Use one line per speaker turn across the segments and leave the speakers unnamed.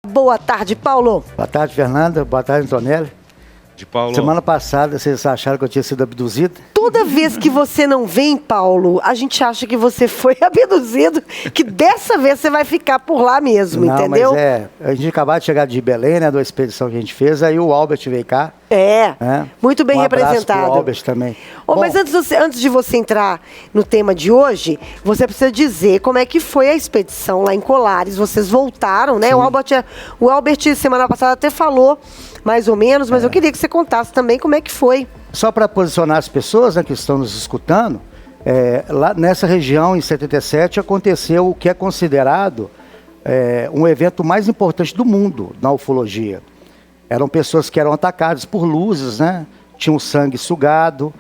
Boa tarde, Paulo.
Boa tarde, Fernanda. Boa tarde, Antonelli.
De Paulo.
Semana passada, vocês acharam que eu tinha sido abduzido?
Toda vez que você não vem, Paulo, a gente acha que você foi abduzido, que dessa vez você vai ficar por lá mesmo,
não,
entendeu?
Mas a gente acabou de chegar de Belém, né, da expedição que a gente fez, aí o Albert veio cá.
Muito bem representado.
Pro Albert também.
Mas antes de você entrar no tema de hoje, você precisa dizer como é que foi a expedição lá em Colares. Vocês voltaram, né? O Albert, semana passada, até falou mais ou menos, mas eu queria que você contasse também como é que foi.
Só para posicionar as pessoas, né, que estão nos escutando, lá nessa região, em 77, aconteceu o que é considerado um evento mais importante do mundo na ufologia. Eram pessoas que eram atacadas por luzes, né? Tinham sangue sugado,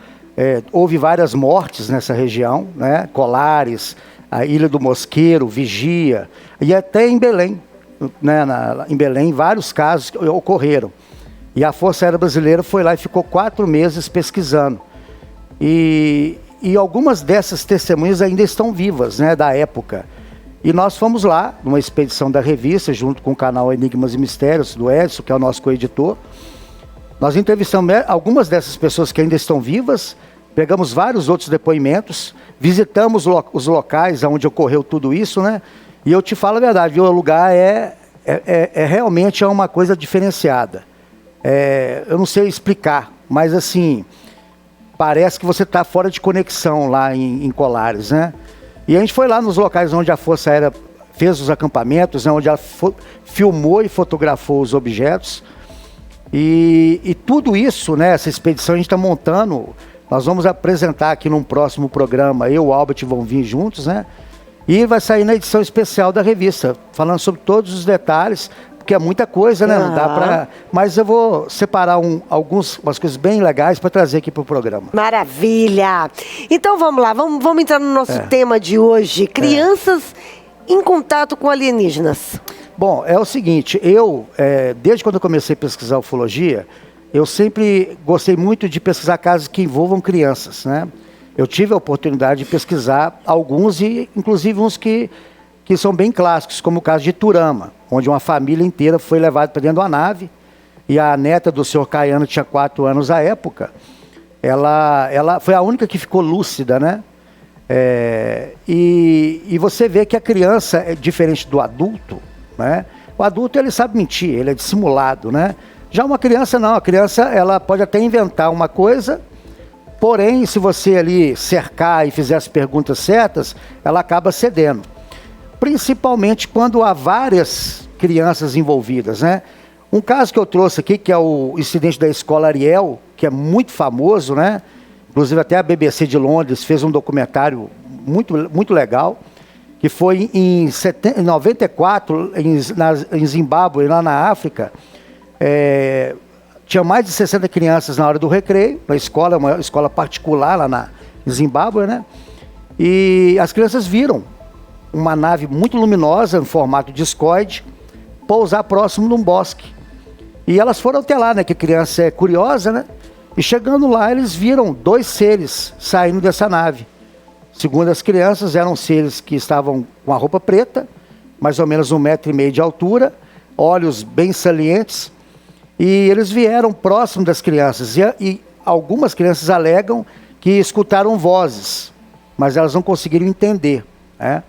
houve várias mortes nessa região, né? Colares, a Ilha do Mosqueiro, Vigia, e até em Belém, né? Em Belém, vários casos ocorreram. E a Força Aérea Brasileira foi lá e ficou 4 meses pesquisando. E algumas dessas testemunhas ainda estão vivas, né, da época. E nós fomos lá, numa expedição da revista, junto com o canal Enigmas e Mistérios, do Edson, que é o nosso coeditor. Nós entrevistamos algumas dessas pessoas que ainda estão vivas, pegamos vários outros depoimentos, visitamos os locais onde ocorreu tudo isso, né? E eu te falo a verdade, o lugar realmente uma coisa diferenciada. Eu não sei explicar, mas assim, parece que você está fora de conexão lá em Colares, né? E a gente foi lá nos locais onde a Força Aérea fez os acampamentos, né, onde ela filmou e fotografou os objetos. E tudo isso, né, essa expedição a gente está montando, nós vamos apresentar aqui num próximo programa, eu e o Albert vão vir juntos, né? E vai sair na edição especial da revista, falando sobre todos os detalhes, porque é muita coisa, né? Não dá pra... Mas eu vou separar umas coisas bem legais para trazer aqui para o programa.
Maravilha! Então vamos lá, vamos entrar no nosso tema de hoje. Crianças em contato com alienígenas.
Bom, é o seguinte, desde quando eu comecei a pesquisar ufologia, eu sempre gostei muito de pesquisar casos que envolvam crianças, né? Eu tive a oportunidade de pesquisar alguns, e inclusive uns que são bem clássicos, como o caso de Turama, onde uma família inteira foi levada para dentro de uma nave, e a neta do senhor Caiano tinha 4 anos à época, ela foi a única que ficou lúcida, né? E você vê que a criança é diferente do adulto, né? O adulto, ele sabe mentir, ele é dissimulado, né? Já uma criança não, a criança ela pode até inventar uma coisa, porém, se você ali cercar e fizer as perguntas certas, ela acaba cedendo. Principalmente quando há várias crianças envolvidas, né? Um caso que eu trouxe aqui, que é o incidente da escola Ariel, que é muito famoso, né? Inclusive até a BBC de Londres fez um documentário muito, muito legal, que foi em 94, em Zimbábue, lá na África. Tinha mais de 60 crianças na hora do recreio, na escola, uma escola particular lá em Zimbábue, né? E as crianças viram uma nave muito luminosa, em formato discoide, pousar próximo de um bosque. E elas foram até lá, né, que a criança é curiosa, né? E chegando lá, eles viram 2 seres saindo dessa nave. Segundo as crianças, eram seres que estavam com a roupa preta, mais ou menos 1,5 metro de altura, olhos bem salientes, e eles vieram próximo das crianças. E algumas crianças alegam que escutaram vozes, mas elas não conseguiram entender, né?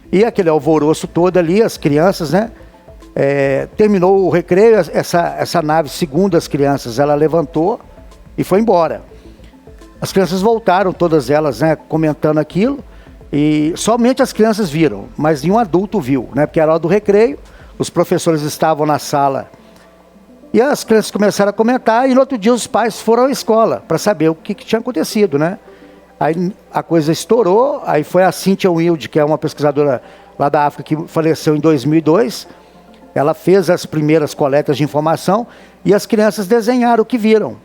E aquele alvoroço todo ali, as crianças, né? Terminou o recreio, essa nave, segundo as crianças, ela levantou e foi embora. As crianças voltaram, todas elas, né, comentando aquilo, e somente as crianças viram, mas nenhum adulto viu, né? Porque era hora do recreio, os professores estavam na sala, e as crianças começaram a comentar, e no outro dia os pais foram à escola para saber o que tinha acontecido, né? Aí a coisa estourou, aí foi a Cynthia Wilde, que é uma pesquisadora lá da África, que faleceu em 2002. Ela fez as primeiras coletas de informação e as crianças desenharam o que viram.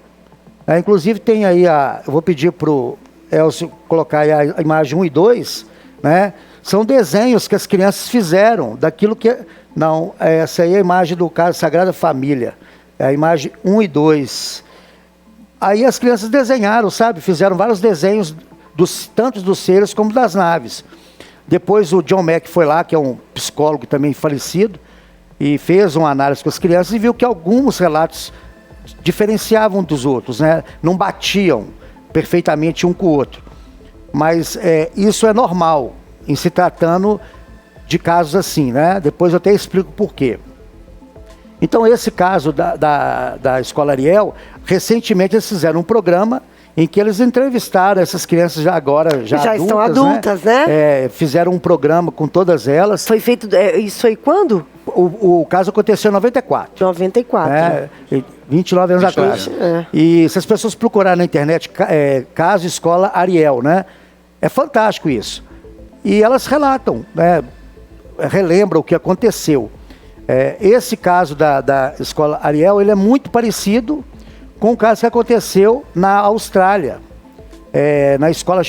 Inclusive tem aí, eu vou pedir para o Elcio colocar aí a imagem 1 e 2, né? São desenhos que as crianças fizeram daquilo que... Não, essa aí é a imagem do caso Sagrada Família, é a imagem 1 e 2. Aí as crianças desenharam, sabe? Fizeram vários desenhos, tanto dos seres como das naves. Depois o John Mack foi lá, que é um psicólogo também falecido, e fez uma análise com as crianças e viu que alguns relatos diferenciavam dos outros, né? Não batiam perfeitamente um com o outro. Mas isso é normal em se tratando de casos assim, né? Depois eu até explico por quê. Então, esse caso da Escola Ariel, recentemente eles fizeram um programa em que eles entrevistaram essas crianças já
estão adultas, né?
Fizeram um programa com todas elas.
Foi feito, isso aí quando?
O caso aconteceu em 94.
94.
29 anos atrás. E se as pessoas procurarem na internet, caso Escola Ariel, né? É fantástico isso. E elas relatam, né? Relembram o que aconteceu. Esse caso da Escola Ariel, ele é muito parecido com o caso que aconteceu na Austrália, na escola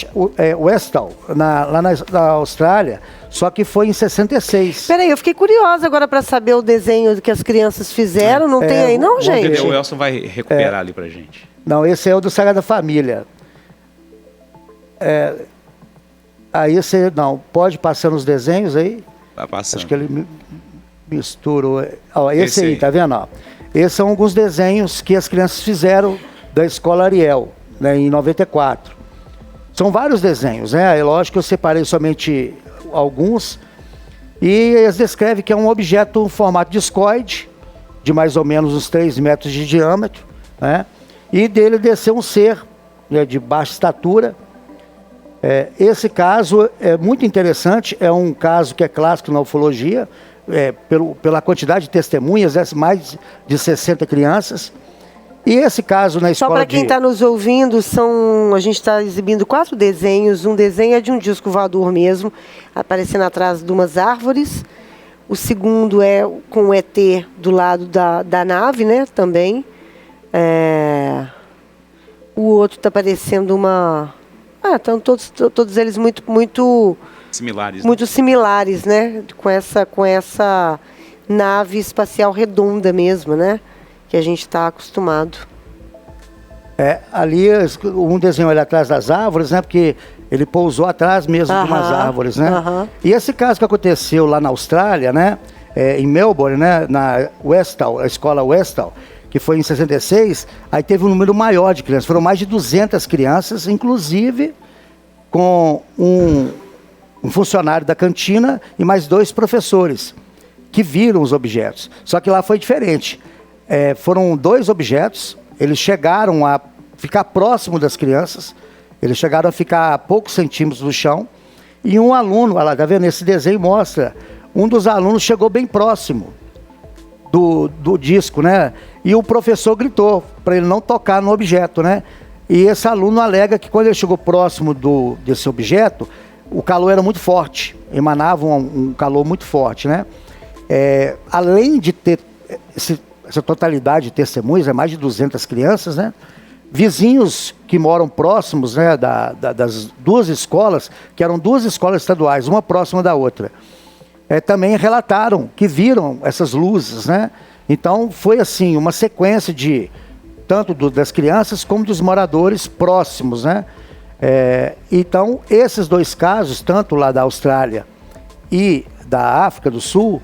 Westall, lá na Austrália, só que foi em 66.
Peraí, eu fiquei curiosa agora para saber o desenho que as crianças fizeram, não tem aí não, gente?
O Elson vai recuperar ali pra gente.
Não, esse é o do Sagrada Família. Aí você, não, pode passar nos desenhos aí?
Tá passando.
Acho que ele misturou. Esse aí, tá vendo? Ó. Esses são alguns desenhos que as crianças fizeram da Escola Ariel, né, em 94. São vários desenhos, né? É lógico que eu separei somente alguns. E eles descrevem que é um objeto em formato discoide, de mais ou menos uns 3 metros de diâmetro, né? E dele desceu um ser, né, de baixa estatura. Esse caso é muito interessante, é um caso que é clássico na ufologia, pela quantidade de testemunhas, mais de 60 crianças. E esse caso na escola.
Só para quem está nos ouvindo, a gente está exibindo 4 desenhos. Um desenho é de um disco voador mesmo, aparecendo atrás de umas árvores. O segundo é com o ET do lado da nave, né? Também. O outro está parecendo uma. Estão todos eles muito
similares.
Muito similares, né? Com essa nave espacial redonda mesmo, né? Que a gente está acostumado.
Ali um desenho ali atrás das árvores, né? Porque ele pousou atrás mesmo de umas árvores, né? E esse caso que aconteceu lá na Austrália, né? Em Melbourne, né? Na Westall, a escola Westall, que foi em 66, aí teve um número maior de crianças. Foram mais de 200 crianças, inclusive com um funcionário da cantina e mais 2 professores que viram os objetos. Só que lá foi diferente. Foram 2 objetos, eles chegaram a ficar próximo das crianças, eles chegaram a ficar a poucos centímetros do chão, e um aluno, olha lá, tá vendo? Esse desenho mostra, um dos alunos chegou bem próximo do disco, né? E o professor gritou para ele não tocar no objeto, né? E esse aluno alega que quando ele chegou próximo desse objeto, o calor era muito forte, emanava um calor muito forte, né? Além de ter essa totalidade de testemunhas, mais de 200 crianças, né? Vizinhos que moram próximos, né, das 2 escolas, que eram 2 escolas estaduais, uma próxima da outra, também relataram que viram essas luzes, né? Então foi assim, uma sequência de tanto das crianças como dos moradores próximos, né? Então esses 2 casos, tanto lá da Austrália e da África do Sul,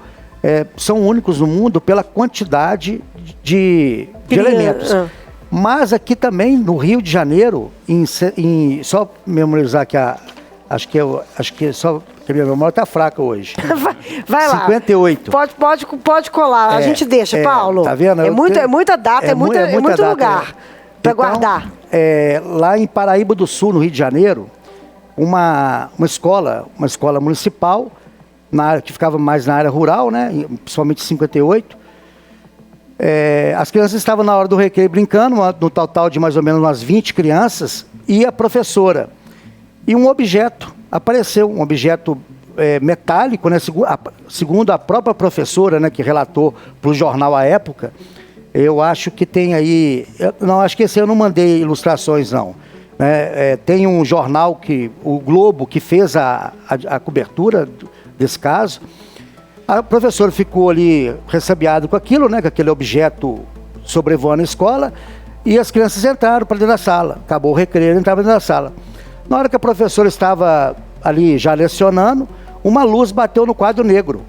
são únicos no mundo pela quantidade de elementos. Mas aqui também no Rio de Janeiro, só memorizar que acho que só que a minha memória está fraca hoje.
Vai lá.
58.
Pode colar, a gente deixa, Paulo.
Tá vendo?
Muita data, muito
data,
lugar para guardar.
Lá em Paraíba do Sul, no Rio de Janeiro, uma escola municipal, que ficava mais na área rural, né? Principalmente em 58. As crianças estavam na hora do recreio brincando, no total de mais ou menos umas 20 crianças, e a professora. E um objeto apareceu, um objeto metálico, né? Segundo a própria professora, né, que relatou para o jornal à época. Eu acho que tem aí... acho que esse eu não mandei ilustrações, não. Tem um jornal, o Globo, que fez a cobertura desse caso. A professora ficou ali ressabiada com aquilo, né, com aquele objeto sobrevoando a escola, e as crianças entraram para dentro da sala. Acabou o recreio, entraram dentro da sala. Na hora que a professora estava ali já lecionando, uma luz bateu no quadro negro,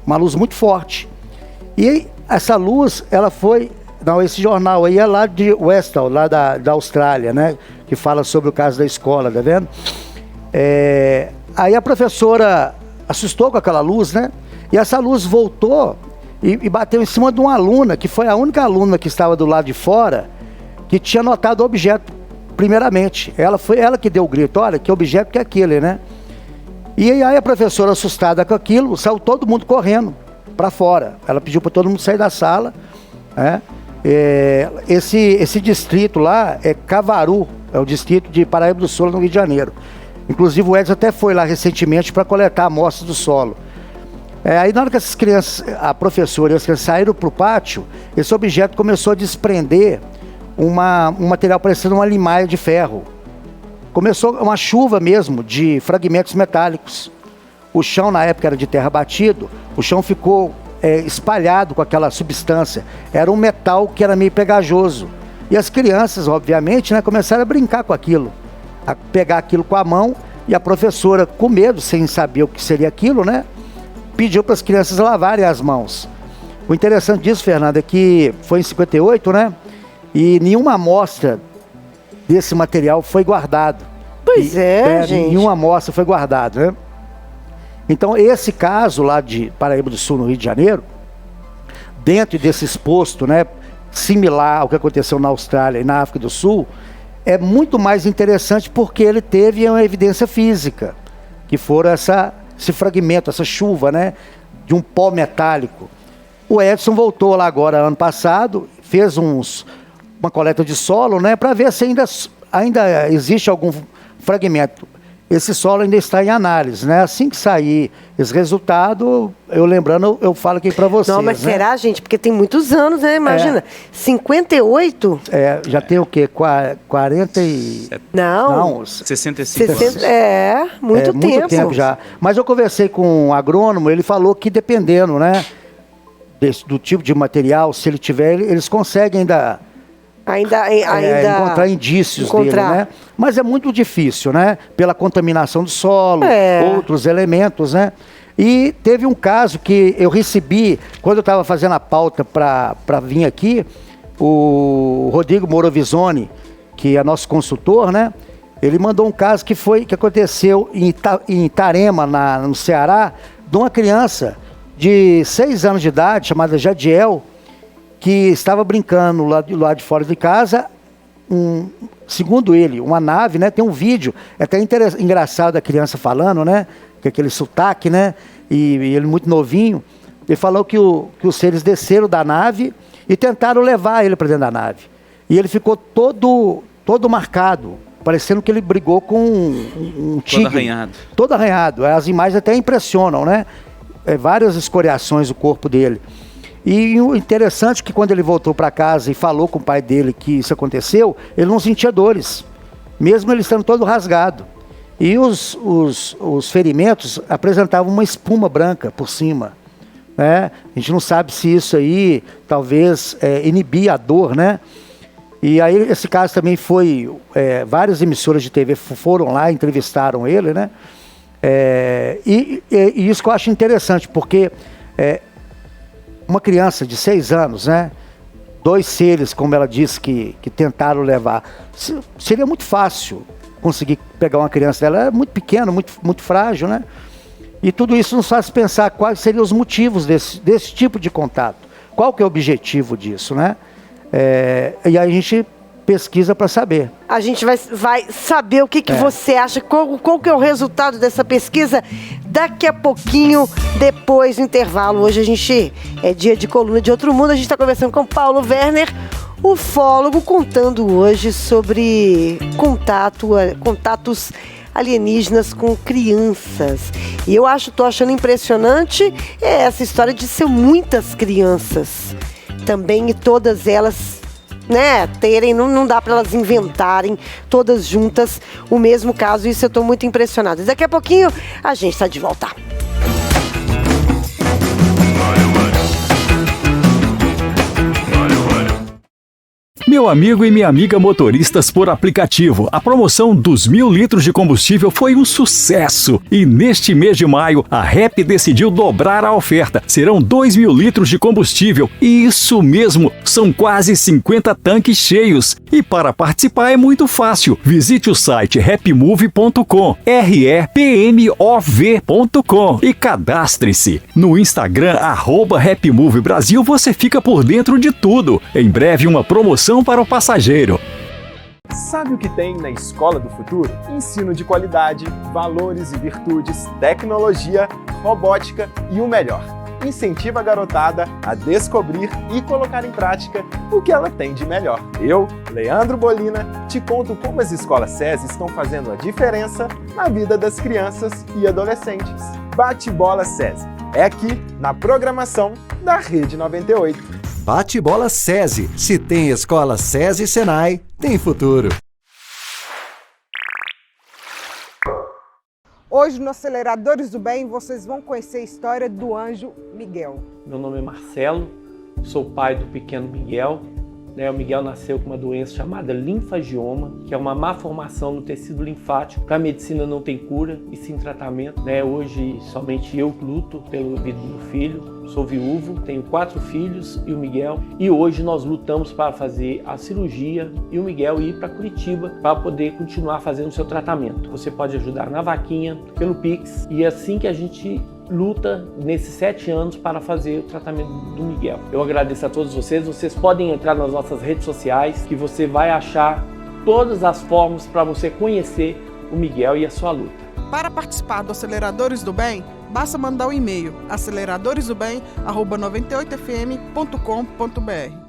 uma luz muito forte. E essa luz, ela foi... Não, esse jornal aí é lá de Westall, lá da Austrália, né? Que fala sobre o caso da escola, tá vendo? Aí a professora assustou com aquela luz, né? E essa luz voltou e bateu em cima de uma aluna, que foi a única aluna que estava do lado de fora, que tinha notado o objeto primeiramente. Foi ela que deu o grito, olha, que objeto que é aquele, né? E aí a professora, assustada com aquilo, saiu todo mundo correndo para fora. Ela pediu para todo mundo sair da sala, né? Esse distrito lá é Cavaru, é o distrito de Paraíba do Sul, no Rio de Janeiro. Inclusive o Edson até foi lá recentemente para coletar amostras do solo. Aí na hora que essas crianças, a professora e as crianças saíram para o pátio, esse objeto começou a desprender um material parecendo uma limaia de ferro. Começou uma chuva mesmo de fragmentos metálicos. O chão na época era de terra batido, o chão ficou espalhado com aquela substância. Era um metal que era meio pegajoso. E as crianças, obviamente, né, começaram a brincar com aquilo, a pegar aquilo com a mão, e a professora, com medo, sem saber o que seria aquilo, né, pediu para as crianças lavarem as mãos. O interessante disso, Fernando, é que foi em 58, né, e nenhuma amostra desse material foi guardado.
Pois gente.
Nenhuma amostra foi guardada, né? Então, esse caso lá de Paraíba do Sul, no Rio de Janeiro, dentro desse exposto, né, similar ao que aconteceu na Austrália e na África do Sul, é muito mais interessante porque ele teve uma evidência física, que foram esse fragmento, essa chuva, né, de um pó metálico. O Edson voltou lá agora, ano passado, fez uma coleta de solo, né, para ver se ainda existe algum fragmento. Esse solo ainda está em análise, né? Assim que sair esse resultado, eu falo aqui para vocês.
Não, mas
né?
será, gente? Porque tem muitos anos, né? Imagina, 58?
Já tem o quê? 40 e...
Não.
65
anos. Muito tempo.
Muito tempo já. Mas eu conversei com um agrônomo, ele falou que dependendo, né, do tipo de material, se ele tiver, eles conseguem ainda encontrar indícios dele, né? Mas é muito difícil, né? Pela contaminação do solo, outros elementos, né? E teve um caso que eu recebi, quando eu estava fazendo a pauta para vir aqui, o Rodrigo Morovisoni, que é nosso consultor, né? Ele mandou um caso que aconteceu em Itarema, no Ceará, de uma criança de 6 anos de idade, chamada Jadiel, que estava brincando lá de fora de casa, segundo ele, uma nave, né? Tem um vídeo, é até engraçado a criança falando, né? Que aquele sotaque, né? E ele muito novinho, ele falou que os seres desceram da nave e tentaram levar ele para dentro da nave. E ele ficou todo marcado, parecendo que ele brigou com um tigre.
Todo arranhado.
Todo arranhado. As imagens até impressionam, né? Várias escoriações do corpo dele. E o interessante é que quando ele voltou para casa e falou com o pai dele que isso aconteceu, ele não sentia dores, mesmo ele estando todo rasgado. E os ferimentos apresentavam uma espuma branca por cima, né? A gente não sabe se isso aí talvez inibia a dor, né? E aí esse caso também foi, várias emissoras de TV foram lá, entrevistaram ele, né? E isso que eu acho interessante, porque uma criança de 6 anos, né? 2 seres, como ela disse, que tentaram levar. Seria muito fácil conseguir pegar uma criança dela. Ela é muito pequena, muito frágil, né? E tudo isso nos faz pensar quais seriam os motivos desse tipo de contato. Qual que é o objetivo disso, né? E aí a gente pesquisa para saber.
A gente vai saber o que você acha, qual que é o resultado dessa pesquisa daqui a pouquinho, depois do intervalo. Hoje a gente é dia de coluna de Outro Mundo, a gente está conversando com Paulo Werner, ufólogo, contando hoje sobre contatos alienígenas com crianças. E eu tô achando impressionante essa história de ser muitas crianças também, e todas elas, né, não dá para elas inventarem todas juntas o mesmo caso. Isso eu estou muito impressionada. Daqui a pouquinho a gente está de volta.
Meu amigo e minha amiga motoristas por aplicativo, a promoção dos 1.000 litros de combustível foi um sucesso. E neste mês de maio, a REP decidiu dobrar a oferta. Serão 2.000 litros de combustível. E isso mesmo, são quase 50 tanques cheios. E para participar é muito fácil. Visite o site repmove.com, repmov.com e cadastre-se. No Instagram, @repmovebrasil, você fica por dentro de tudo. Em breve, uma promoção para o passageiro.
Sabe o que tem na Escola do Futuro? Ensino de qualidade, valores e virtudes, tecnologia, robótica e o melhor. Incentiva a garotada a descobrir e colocar em prática o que ela tem de melhor. Eu, Leandro Bolina, te conto como as escolas SESI estão fazendo a diferença na vida das crianças e adolescentes. Bate-bola SESI. É aqui, na programação da Rede 98.
Bate-bola SESI. Se tem escola SESI e Senai, tem futuro.
Hoje, no Aceleradores do Bem, vocês vão conhecer a história do anjo Miguel.
Meu nome é Marcelo, sou pai do pequeno Miguel. O Miguel nasceu com uma doença chamada linfagioma, que é uma má formação no tecido linfático. Para a medicina não tem cura e sim tratamento. Hoje somente eu luto pela vida do meu filho. Sou viúvo, tenho 4 filhos e o Miguel. E hoje nós lutamos para fazer a cirurgia e o Miguel ir para Curitiba para poder continuar fazendo o seu tratamento. Você pode ajudar na vaquinha, pelo Pix, e assim que a gente luta nesses 7 anos para fazer o tratamento do Miguel. Eu agradeço a todos vocês. Vocês podem entrar nas nossas redes sociais que você vai achar todas as formas para você conhecer o Miguel e a sua luta.
Para participar do Aceleradores do Bem, basta mandar um e-mail aceleradores-do-bem@98fm.com.br.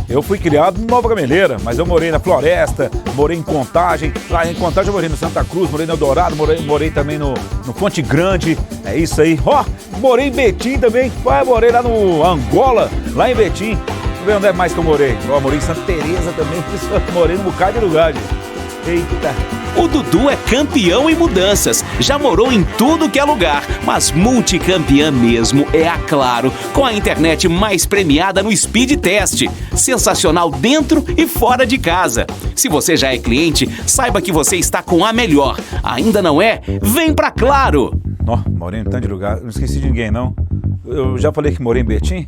Eu fui criado em Nova Gameleira, mas eu morei na Floresta, morei em Contagem. Lá em Contagem eu morei no Santa Cruz, morei no Eldorado, morei também no Fonte Grande. É isso aí. Morei em Betim também. Morei lá no Angola, lá em Betim. Deixa eu ver onde é mais que eu morei. Morei em Santa Teresa também. Morei num bocado de lugar, gente. Eita.
O Dudu é campeão em mudanças, já morou em tudo que é lugar, mas multicampeã mesmo é a Claro, com a internet mais premiada no Speed Test. Sensacional dentro e fora de casa. Se você já é cliente, saiba que você está com a melhor. Ainda não é? Vem pra Claro!
Morei em tanto de lugar, não esqueci de ninguém não. Eu já falei que morei em Betim?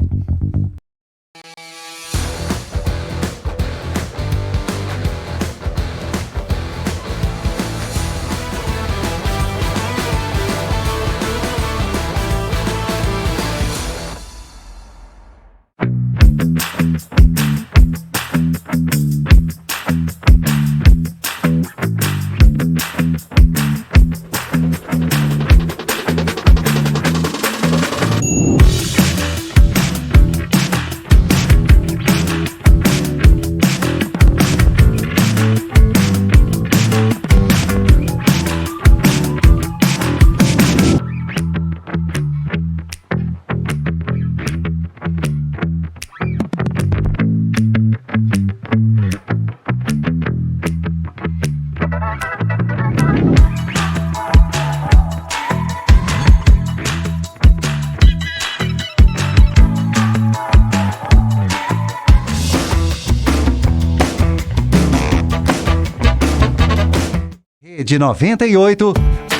De 98,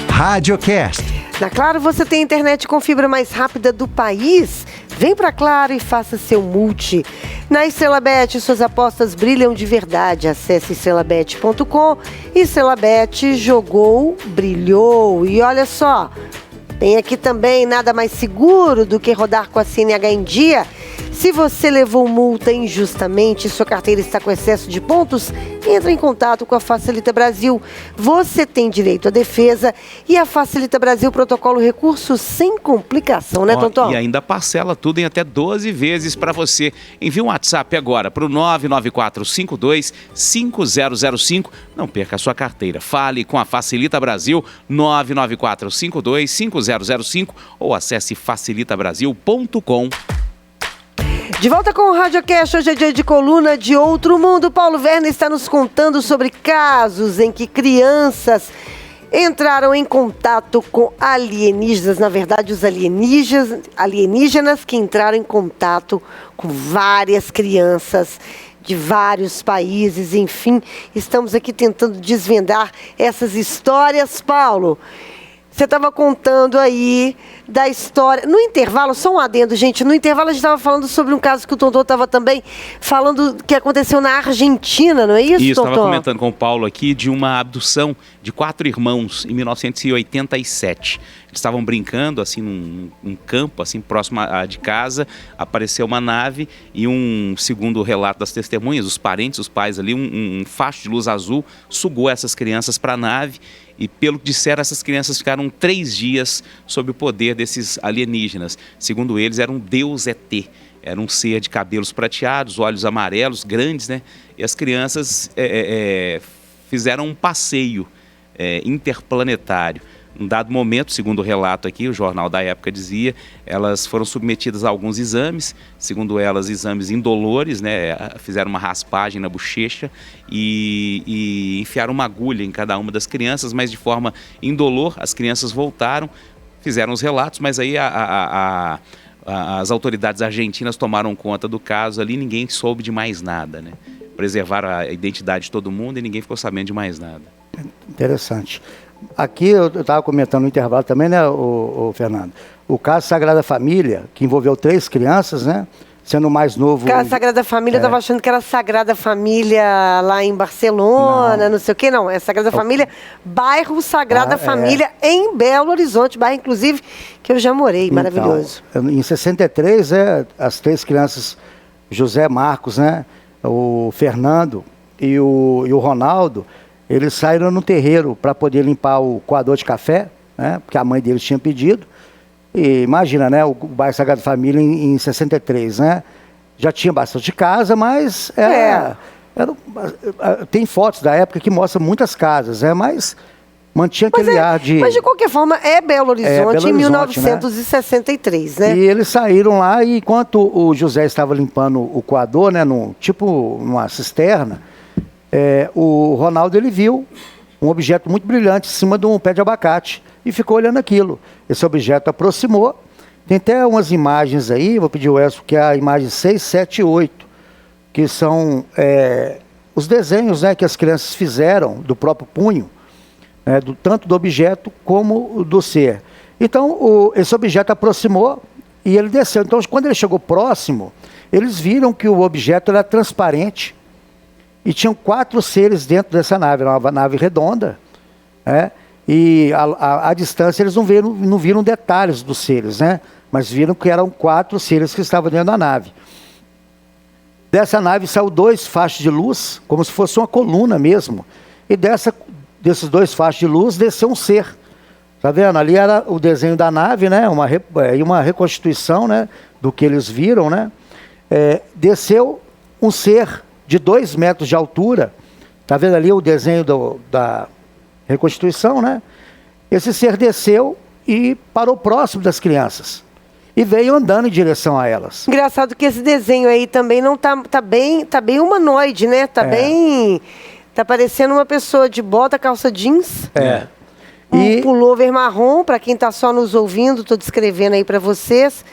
Radiocast.
Na Claro, você tem a internet com fibra mais rápida do país. Vem pra Claro e faça seu multi. Na Estrelabet, suas apostas brilham de verdade. Acesse estrelabet.com e Estrelabet jogou, brilhou. E olha só, tem aqui também nada mais seguro do que rodar com a CNH em dia. Se você levou multa injustamente e sua carteira está com excesso de pontos, entre em contato com a Facilita Brasil. Você tem direito à defesa e a Facilita Brasil protocolo recurso sem complicação, né, Tonton?
E ainda parcela tudo em até 12 vezes para você. Envie um WhatsApp agora para o 994525005. Não perca a sua carteira. Fale com a Facilita Brasil, 994525005 ou acesse facilitabrasil.com.
De volta com o Radiocast, hoje é dia de coluna de Outro Mundo. Paulo Werner está nos contando sobre casos em que crianças entraram em contato com alienígenas, na verdade os alienígenas que entraram em contato com várias crianças de vários países, enfim, estamos aqui tentando desvendar essas histórias. Paulo, você estava contando aí da história. No intervalo, só um adendo, gente. No intervalo a gente estava falando sobre um caso que o Tonton estava também falando que aconteceu na Argentina, não é isso,
Isso,
Tonton?
estava comentando com o Paulo aqui de uma abdução de 4 irmãos em 1987. Eles estavam brincando, assim, num campo, assim, próximo de casa. Apareceu uma nave e segundo o relato das testemunhas, os parentes, os pais ali, um facho de luz azul sugou essas crianças para a nave. E pelo que disseram, essas crianças ficaram 3 dias sob o poder desses alienígenas. Segundo eles, era um deus ET. Era um ser de cabelos prateados, olhos amarelos, grandes, né? E as crianças fizeram um passeio interplanetário. Num dado momento, segundo o relato aqui, o jornal da época dizia, elas foram submetidas a alguns exames, segundo elas, exames indolores, né? Fizeram uma raspagem na bochecha e enfiaram uma agulha em cada uma das crianças, mas de forma indolor. As crianças voltaram, fizeram os relatos, mas aí as autoridades argentinas tomaram conta do caso ali, ninguém soube de mais nada, né? Preservaram a identidade de todo mundo e ninguém ficou sabendo de mais nada.
Interessante. Aqui eu estava comentando no intervalo também, né, o Fernando? O caso Sagrada Família, que envolveu 3 crianças, né? Sendo o mais novo...
O caso Sagrada Família, eu estava achando que era Sagrada Família lá em Barcelona, não sei o quê, não. É Sagrada Família, bairro Sagrada Família, em Belo Horizonte, bairro, inclusive, que eu já morei, maravilhoso.
Em 63, as 3 crianças, José Marcos, né? O Fernando e o Ronaldo, eles saíram no terreiro para poder limpar o coador de café, né? Porque a mãe deles tinha pedido. E imagina, né? O bairro Sagrada Família em 63, né? Já tinha bastante casa, mas tem fotos da época que mostram muitas casas, mas mantinha aquele ar de...
Mas de qualquer forma, é Belo Horizonte, em 1963, né?
E eles saíram lá e enquanto o José estava limpando o coador, né? Tipo numa cisterna, o Ronaldo, ele viu um objeto muito brilhante em cima de um pé de abacate e ficou olhando aquilo. Esse objeto aproximou. Tem até umas imagens aí, vou pedir o Elcio, que é a imagem 6, 7 e 8, que são os desenhos, né, que as crianças fizeram do próprio punho, tanto do objeto como do ser. Então, esse objeto aproximou e ele desceu. Então, quando ele chegou próximo, eles viram que o objeto era transparente. E tinham 4 seres dentro dessa nave, era uma nave redonda, e à distância eles não viram detalhes dos seres, né? Mas viram que eram 4 seres que estavam dentro da nave. Dessa nave saiu 2 fachos de luz, como se fosse uma coluna mesmo, e desses 2 fachos de luz desceu um ser. Tá vendo? Ali era o desenho da nave, né? Uma reconstituição, né? Do que eles viram, né? Desceu um ser de 2 metros de altura. Tá vendo ali o desenho da reconstituição, né? Esse ser desceu e parou próximo das crianças e veio andando em direção a elas.
Engraçado que esse desenho aí também não tá bem humanoide, né? Tá parecendo uma pessoa de bota, calça jeans. Um pullover marrom, para quem tá só nos ouvindo, tô descrevendo aí para vocês.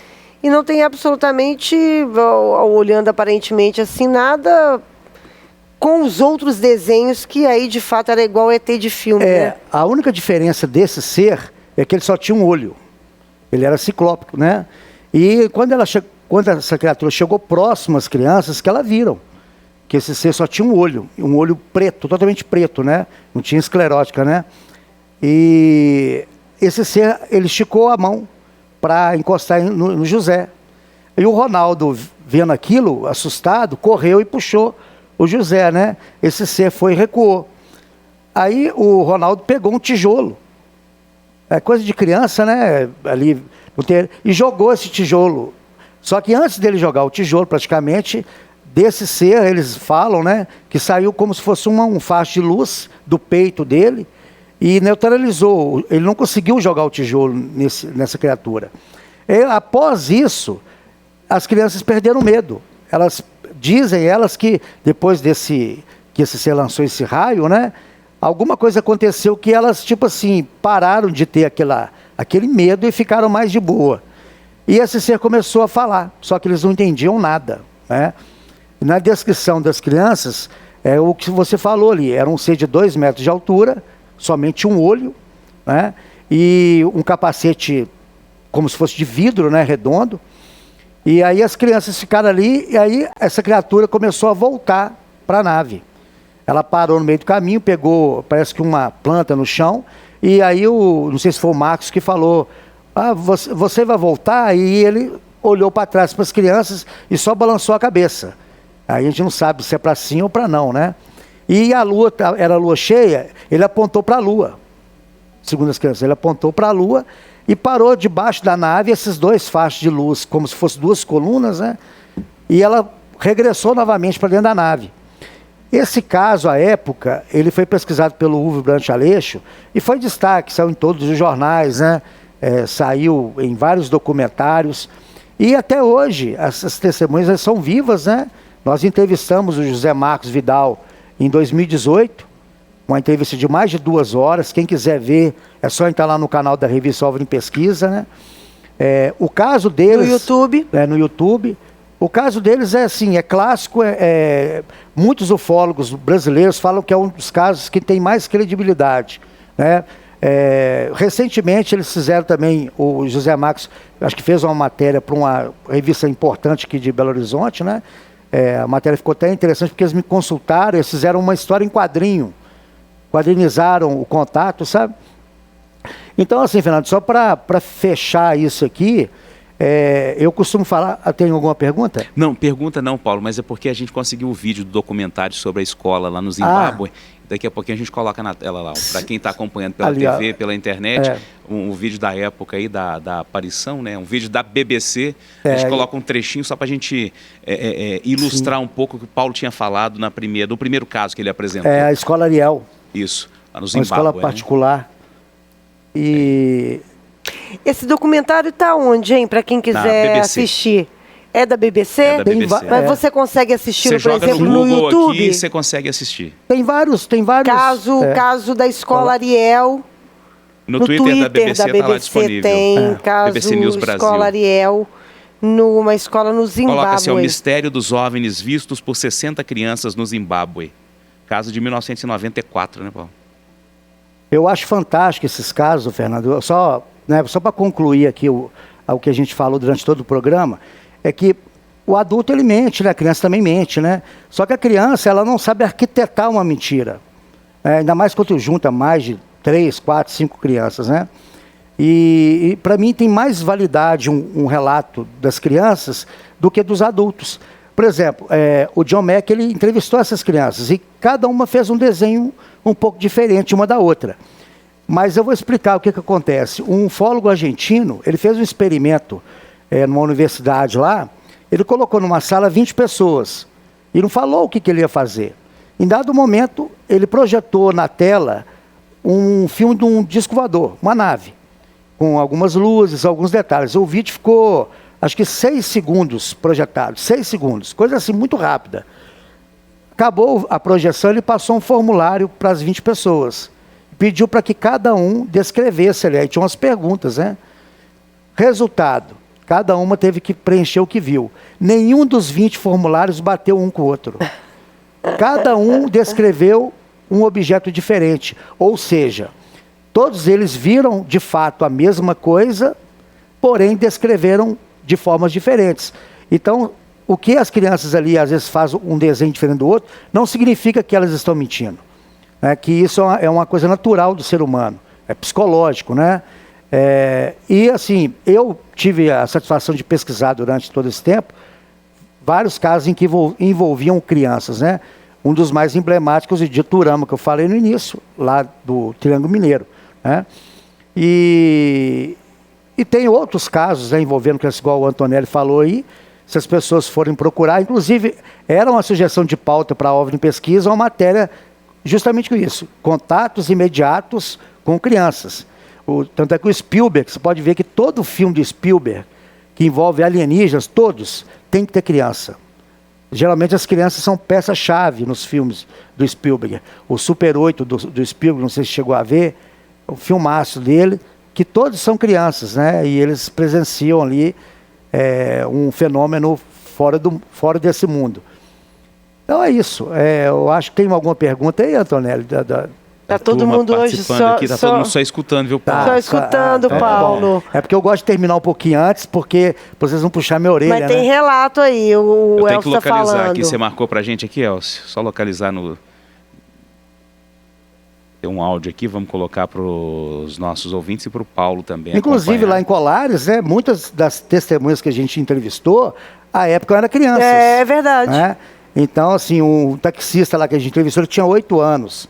E não tem absolutamente, olhando aparentemente assim, nada com os outros desenhos que aí de fato era igual ET de filme, né?
A única diferença desse ser é que ele só tinha um olho. Ele era ciclópico, né? E quando essa criatura chegou próximo às crianças, que elas viram que esse ser só tinha um olho preto, totalmente preto, né? Não tinha esclerótica, né? E esse ser, ele esticou a mão para encostar no José. E o Ronaldo, vendo aquilo, assustado, correu e puxou o José, né? Esse ser foi e recuou. Aí o Ronaldo pegou um tijolo. É coisa de criança, né? Ali, e jogou esse tijolo. Só que antes dele jogar o tijolo, praticamente, desse ser, eles falam, né? Que saiu como se fosse um facho de luz do peito dele e neutralizou. Ele não conseguiu jogar o tijolo nessa criatura. Após isso, as crianças perderam medo. Dizem que depois que esse ser lançou esse raio, né? alguma coisa aconteceu que elas, tipo assim, pararam de ter aquele medo e ficaram mais de boa. E esse ser começou a falar, só que eles não entendiam nada, né? E na descrição das crianças, o que você falou ali, era um ser de 2 metros de altura, somente um olho, né? E um capacete como se fosse de vidro, né, redondo. E aí as crianças ficaram ali, e aí essa criatura começou a voltar para a nave. Ela parou no meio do caminho, pegou, parece que uma planta no chão, e aí não sei se foi o Marcos que falou, você vai voltar? E ele olhou para trás para as crianças e só balançou a cabeça. Aí a gente não sabe se é para sim ou para não, né? E a lua, era a lua cheia, ele apontou para a lua. Segundo as crianças, ele apontou para a lua e parou debaixo da nave, esses 2 fachos de luz, como se fossem 2 colunas, né? E ela regressou novamente para dentro da nave. Esse caso, à época, ele foi pesquisado pelo Uwe Brandt Aleixo e foi destaque, saiu em todos os jornais, né? Saiu em vários documentários. E até hoje, essas testemunhas são vivas, né? Nós entrevistamos o José Marcos Vidal em 2018, uma entrevista de mais de 2 horas. Quem quiser ver, é só entrar lá no canal da revista OVNI Pesquisa, né? O caso deles...
No YouTube.
No YouTube. O caso deles é assim, é clássico, muitos ufólogos brasileiros falam que é um dos casos que tem mais credibilidade, né? Recentemente eles fizeram também, o José Marcos, acho que fez uma matéria para uma revista importante aqui de Belo Horizonte, né? A matéria ficou até interessante porque eles me consultaram, eles fizeram uma história em quadrinho, quadrinizaram o contato, sabe? Então assim, Fernando, só para fechar isso aqui, eu costumo falar... Tem alguma pergunta?
Não, pergunta não, Paulo, mas é porque a gente conseguiu o vídeo do documentário sobre a escola lá no Zimbábue. Daqui a pouquinho a gente coloca na tela lá, para quem está acompanhando pela TV, pela internet, um vídeo da época aí, da aparição, né? Um vídeo da BBC, a gente coloca um trechinho só para a gente ilustrar um pouco o que o Paulo tinha falado no primeiro caso que ele apresentou.
A Escola Ariel.
Isso, lá no Zimbábue.
Uma escola particular.
Né?
E...
Esse documentário está onde, hein? Para quem quiser assistir. É da BBC?
É da BBC.
Mas você consegue assistir, por exemplo,
no
YouTube?
Aqui, você consegue assistir.
Tem vários...
Caso da Escola Ariel.
No Twitter da BBC tá lá disponível.
Tem caso
BBC News Brasil.
Escola Ariel, numa escola no Zimbábue.
Coloca-se o mistério dos OVNIs vistos por 60 crianças no Zimbábue. Caso de 1994, né, Paulo?
Eu acho fantástico esses casos, Fernando. Só para concluir aqui o que a gente falou durante todo o programa, é que o adulto ele mente, né? A criança também mente, né? Só que a criança ela não sabe arquitetar uma mentira. Ainda mais quando junta mais de 3, 4, 5 crianças, né? E para mim tem mais validade um relato das crianças do que dos adultos. Por exemplo, o John Mack ele entrevistou essas crianças e cada uma fez um desenho um pouco diferente uma da outra. Mas eu vou explicar o que acontece. Um ufólogo argentino, ele fez um experimento numa universidade lá, ele colocou numa sala 20 pessoas e não falou o que ele ia fazer. Em dado momento, ele projetou na tela um filme de um disco voador, uma nave, com algumas luzes, alguns detalhes. O vídeo ficou, acho que 6 segundos projetado, 6 segundos, coisa assim muito rápida. Acabou a projeção, ele passou um formulário para as 20 pessoas. Pediu para que cada um descrevesse ali, aí tinha umas perguntas, né? Resultado, cada uma teve que preencher o que viu. Nenhum dos 20 formulários bateu um com o outro. Cada um descreveu um objeto diferente. Ou seja, todos eles viram de fato a mesma coisa, porém descreveram de formas diferentes. Então, o que as crianças ali às vezes fazem um desenho diferente do outro, não significa que elas estão mentindo. Que isso é uma coisa natural do ser humano, é psicológico, né? E assim, eu tive a satisfação de pesquisar durante todo esse tempo vários casos em que envolviam crianças, né? Um dos mais emblemáticos é de Turama, que eu falei no início, lá do Triângulo Mineiro, né? E tem outros casos, né, envolvendo crianças, igual o Antonelli falou aí, se as pessoas forem procurar, inclusive era uma sugestão de pauta para a OVNI Pesquisa, uma matéria justamente com isso, contatos imediatos com crianças. Tanto é que o Spielberg, você pode ver que todo filme de Spielberg, que envolve alienígenas, todos, tem que ter criança. Geralmente as crianças são peça-chave nos filmes do Spielberg. O Super 8 do Spielberg, não sei se chegou a ver, o filmaço dele, que todos são crianças, né? E eles presenciam ali um fenômeno fora desse mundo. Então é isso. Eu acho que tem alguma pergunta aí, Antonelli?
Tá todo mundo hoje
todo mundo só escutando, viu, Paulo?
Só escutando, Paulo.
É porque eu gosto de terminar um pouquinho antes, porque vocês vão puxar minha orelha,
Mas tem relato aí, o
Eu tenho
Elcio
que localizar
tá falando.
aqui, você marcou pra gente aqui, Elcio? Só localizar no... Tem um áudio aqui, vamos colocar para os nossos ouvintes e para o Paulo também.
Inclusive lá em Colares, né, muitas das testemunhas que a gente entrevistou, à época eram crianças.
É verdade.
Né? Então, assim, um taxista lá que a gente entrevistou, ele tinha 8 anos.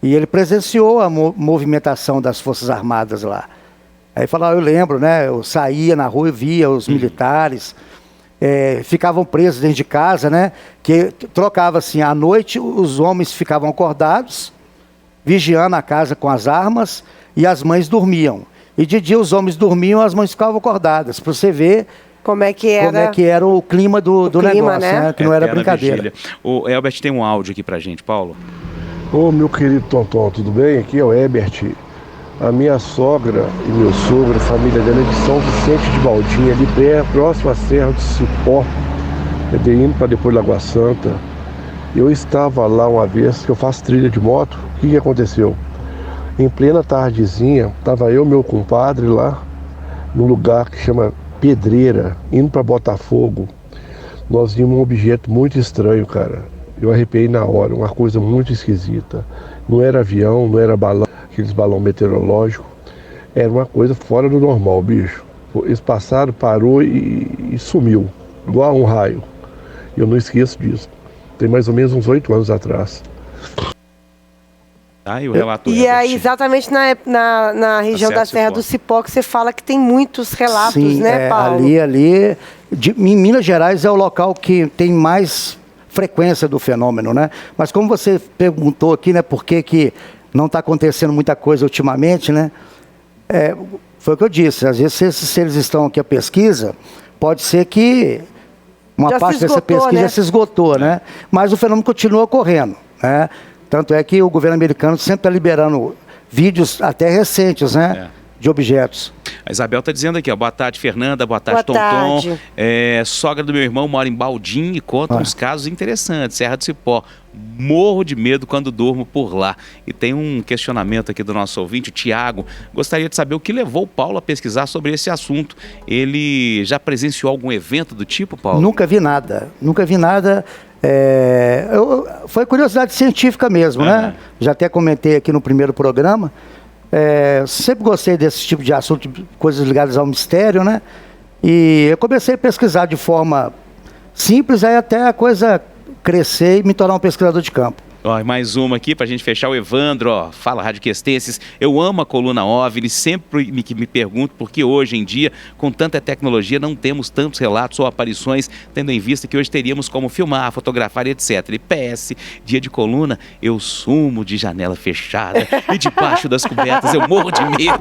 E ele presenciou a movimentação das Forças Armadas lá. Aí falava, eu lembro, né? Eu saía na rua e via os militares, ficavam presos dentro de casa, né? Que trocava assim, à noite os homens ficavam acordados, vigiando a casa com as armas, e as mães dormiam. E de dia os homens dormiam, as mães ficavam acordadas, para você ver
como é que
era o clima do negócio, né? Que não era brincadeira.
Vigília. O Elbert tem um áudio aqui pra gente, Paulo.
Ô, meu querido Tonton, tudo bem? Aqui é o Herbert. A minha sogra e meu sogro, a família dela é de São Vicente de Baldinha, ali próximo à Serra do Cipó, indo para depois Lagoa Santa. Eu estava lá uma vez que eu faço trilha de moto. O que aconteceu? Em plena tardezinha, estava eu e meu compadre lá, num lugar que chama Pedreira, indo para Botafogo. Nós vimos um objeto muito estranho, cara. Eu arrepiei na hora, uma coisa muito esquisita. Não era avião, não era balão, aqueles balão meteorológico. Era uma coisa fora do normal, bicho. Eles passaram, parou e sumiu, igual um raio. Eu não esqueço disso. Tem mais ou menos uns 8 anos atrás.
E o relato
E é exatamente na região da Serra do Cipó que você fala que tem muitos relatos,
sim,
né, Paulo?
Ali em Minas Gerais é o local que tem mais frequência do fenômeno, né? Mas como você perguntou aqui, né, por que não está acontecendo muita coisa ultimamente, né? Foi o que eu disse, às vezes se eles estão aqui a pesquisa, pode ser que uma parte dessa pesquisa já se esgotou, né? Mas o fenômeno continua ocorrendo, né? Tanto é que o governo americano sempre está liberando vídeos até recentes, né? De objetos.
A Isabel está dizendo aqui, ó, boa tarde, Fernanda, boa tarde, Tonton.
Tarde.
Sogra do meu irmão mora em Baldim e conta uns casos interessantes, Serra do Cipó. Morro de medo quando durmo por lá. E tem um questionamento aqui do nosso ouvinte, o Tiago. Gostaria de saber o que levou o Paulo a pesquisar sobre esse assunto. Ele já presenciou algum evento do tipo, Paulo?
Nunca vi nada. Foi curiosidade científica mesmo, né? Já até comentei aqui no primeiro programa. Sempre gostei desse tipo de assunto, de coisas ligadas ao mistério, né? E eu comecei a pesquisar de forma simples, aí até a coisa crescer e me tornar um pesquisador de campo.
Mais uma aqui pra gente fechar. O Evandro, fala Rádio Questenses. Eu amo a coluna OVNI, sempre me pergunto por que hoje em dia, com tanta tecnologia, não temos tantos relatos ou aparições, tendo em vista que hoje teríamos como filmar, fotografar, etc. E PS, dia de coluna, eu sumo de janela fechada e debaixo das cobertas eu morro de medo.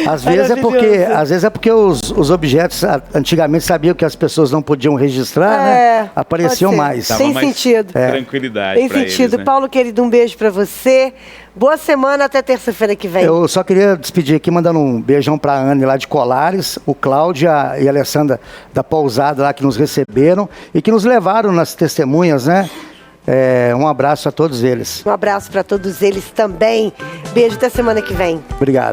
Às vezes é porque os objetos antigamente sabiam que as pessoas não podiam registrar, né? Apareciam mais.
Tem sentido.
Tranquilidade.
Tem sentido.
Eles, né?
Paulo, querido, um beijo pra você. Boa semana, até terça-feira que vem.
Eu só queria despedir aqui, mandando um beijão pra Anne lá de Colares, o Cláudio e a Alessandra da Pousada lá que nos receberam e que nos levaram nas testemunhas, né? Um abraço a todos eles.
Um abraço pra todos eles também. Beijo, até semana que vem.
Obrigado.